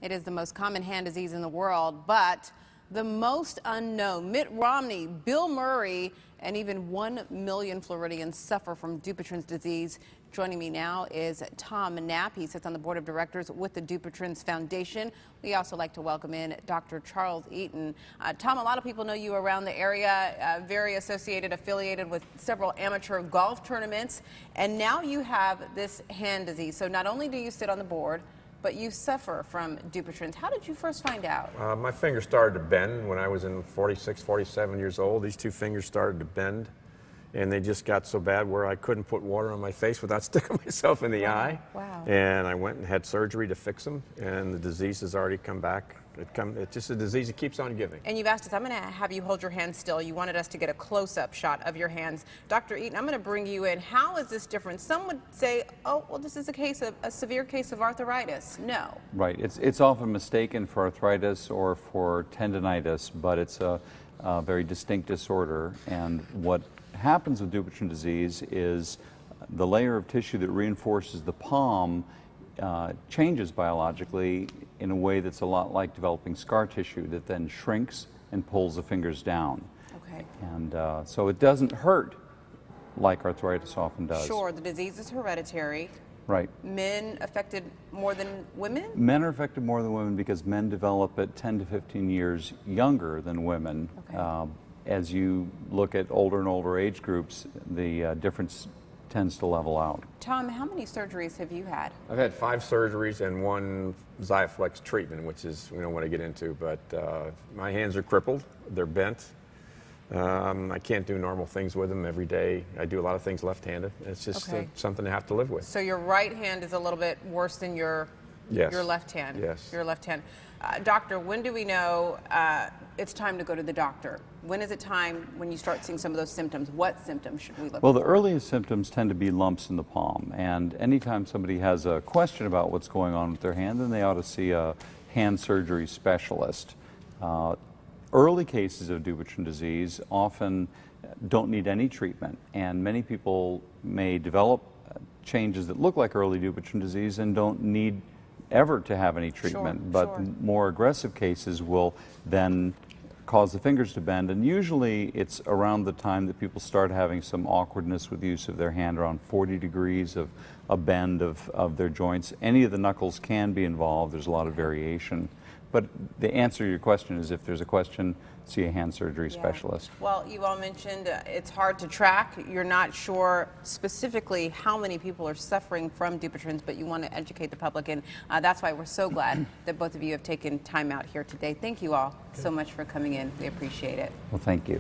It is the most common hand disease in the world, but the most unknown. Mitt Romney, Bill Murray, and even 1 million Floridians suffer from Dupuytren's disease. Joining me now is Tom Knapp. He sits on the board of directors with the Dupuytren's Foundation. We also like to welcome in Dr. Charles Eaton. Tom, a lot of people know you around the area, very affiliated with several amateur golf tournaments, and now you have this hand disease. So not only do you sit on the board, but you suffer from Dupuytren's. How did you first find out? My fingers started to bend when I was in 46, 47 years old. These two fingers started to bend, and they just got so bad where I couldn't put water on my face without sticking myself in the eye. Wow. And I went and had surgery to fix them, and the disease has already come back. It's just a disease that keeps on giving. And you've asked us, I'm going to have you hold your hands still. You wanted us to get a close-up shot of your hands. Dr. Eaton, I'm going to bring you in. How is this different? Some would say, oh, well, this is a severe case of arthritis. No. Right. It's often mistaken for arthritis or for tendinitis, but it's a very distinct disorder. And what happens with Dupuytren disease is the layer of tissue that reinforces the palm changes biologically in a way that's a lot like developing scar tissue that then shrinks and pulls the fingers down. Okay. And so it doesn't hurt like arthritis often does. Sure, the disease is hereditary. Right. Men affected more than women? Men are affected more than women because men develop at 10 to 15 years younger than women. Okay. As you look at older and older age groups, the difference tends to level out. Tom, how many surgeries have you had? I've had 5 surgeries and 1 Xiaflex treatment, which is we don't want to get into, but my hands are crippled, they're bent. I can't do normal things with them every day. I do a lot of things left-handed. It's just something I have to live with. So your right hand is a little bit worse than your left hand? Yes. Your left hand. Doctor, when do we know it's time to go to the doctor? When is it time when you start seeing some of those symptoms? What symptoms should we look for? Well, the earliest symptoms tend to be lumps in the palm, and anytime somebody has a question about what's going on with their hand, then they ought to see a hand surgery specialist. Early cases of Dupuytren disease often don't need any treatment, and many people may develop changes that look like early Dupuytren disease and don't need ever to have any treatment. But more aggressive cases will then cause the fingers to bend, and usually it's around the time that people start having some awkwardness with the use of their hand, around 40 degrees of a bend of their joints. Any of the knuckles can be involved. There's a lot of variation. But the answer to your question is, if there's a question, see a hand surgery specialist. Well, you all mentioned it's hard to track. You're not sure specifically how many people are suffering from Dupuytren's, but you want to educate the public, and that's why we're so glad that both of you have taken time out here today. Thank you all so much for coming in. We appreciate it. Well, thank you.